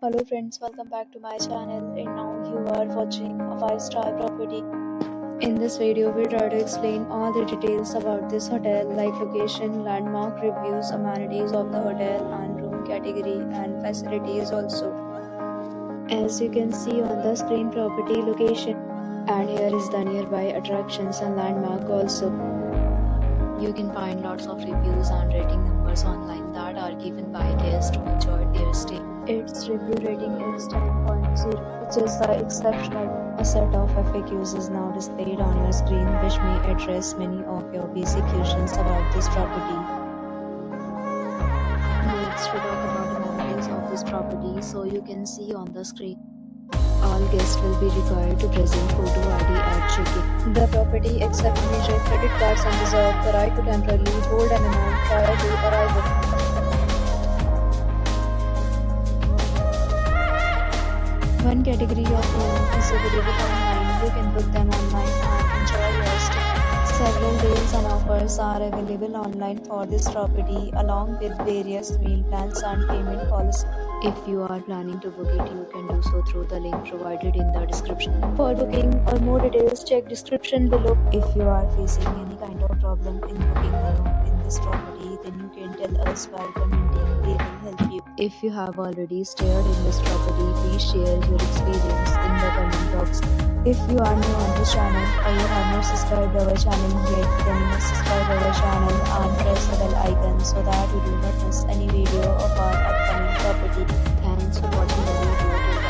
Hello friends, welcome back to my channel and now you are watching a 5-star property. In this video, we try to explain all the details about this hotel like location, landmark reviews, amenities of the hotel and room category and facilities also. As you can see on the screen, property location, and here is the nearby attractions and landmark also. You can find lots of reviews and rating numbers online that are given by guests who enjoyed their stay. Its review rating is 10.0, which is exceptional. A set of FAQs is now displayed on your screen, which may address many of your basic questions about this property. Next, we talk about the amenities of this property. So you can see on the screen, all guests will be required to present photo ID at check-in. The property accepts major credit cards and reserves the right to temporarily hold an amount prior to arrival. One category of room is available online. You can book them online and enjoy your stay. Several deals and offers are available online for this property, along with various meal plans and payment policies. If you are planning to book it, you can do so through the link provided in the description. For booking or more details, check description below. If you are facing any kind of problem in booking the room in this property, then you can tell us by commenting. We will help you. If you have already stayed in this property, please share your experience in the comment box. If you are new on this channel or you have not subscribed our channel yet, then you must subscribe our channel and press the bell icon so that you do not miss any video of our upcoming property. Thanks for watching the video.